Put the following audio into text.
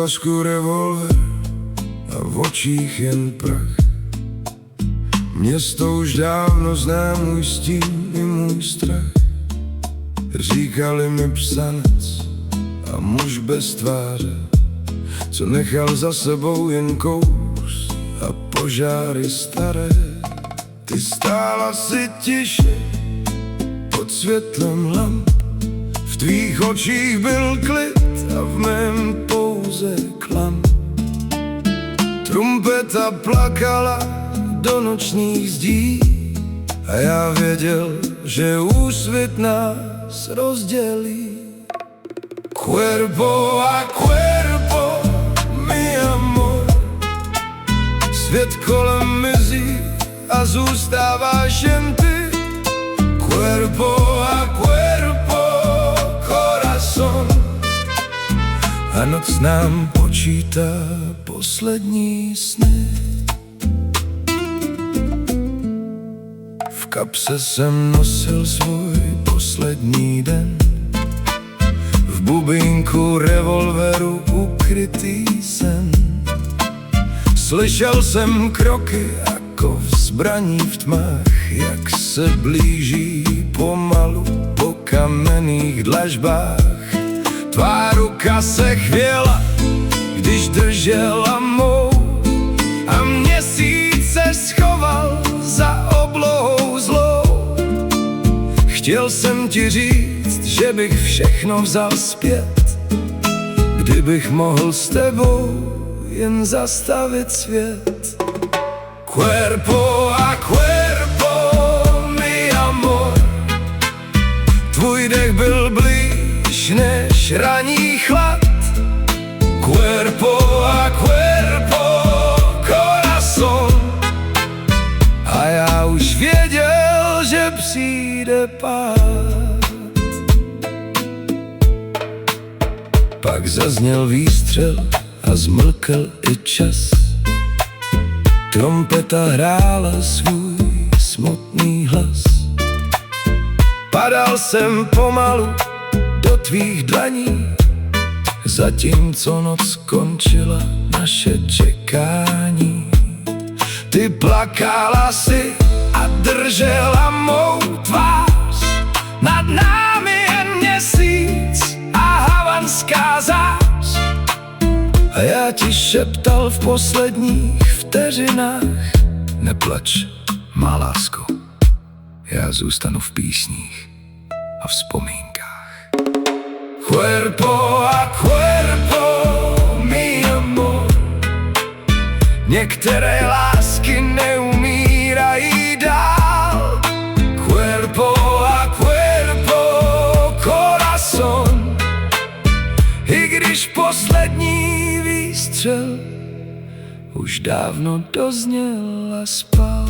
svazku revolver a v očích jen prach. Město už dávno zná můj stín i můj strach. Říkali mi psanec a muž bez tváře, co nechal za sebou jen kous a požáry staré. Ty stála si tiše pod světlem lamp, v tvých očích byl klid a v mém pouze klam. Trumpeta plakala do nočních zdí a já věděl, že úsvit nás rozdělí. Cuerpo a cuerpo, mi amor, svět kolem mizí a zůstáváš jen ty. Cuerpo a cuerpo, corazón, a noc nám počítá poslední sny. V kapse jsem nosil svůj poslední den, v bubínku revolveru ukrytý sen. Slyšel jsem kroky jako v zbraní v tmách, jak se blíží pomalu po kamenných dlažbách. Tvá ruka se chvěla, když držela mou, a měsíc se schoval za oblohou zlou. Chtěl jsem ti říct, že bych všechno vzal zpět, kdybych mohl s tebou jen zastavit svět. Cuerpo a cuerpo, mi amor, tvůj dech byl blíž než ranní chlad. Cuerpo a cuerpo, corazón, a já už věděl, že přijde pád. Pak zazněl výstřel a zmlkl i čas. Trompeta hrála svůj smutný hlas. Padal jsem pomalu do tvých dlaní, zatímco noc končila naše čekání. Ty plakala si a držela mou tvář, nad námi jen měsíc a havanská zář. A já ti šeptal v posledních vteřinách: neplač, má lásko, já zůstanu v písních a vzpomínkách. Cuerpo a cuerpo, mi amor, některé lásky neumírají dál. Cuerpo a cuerpo, corazón, i když poslední výstřel už dávno dozněl a spal.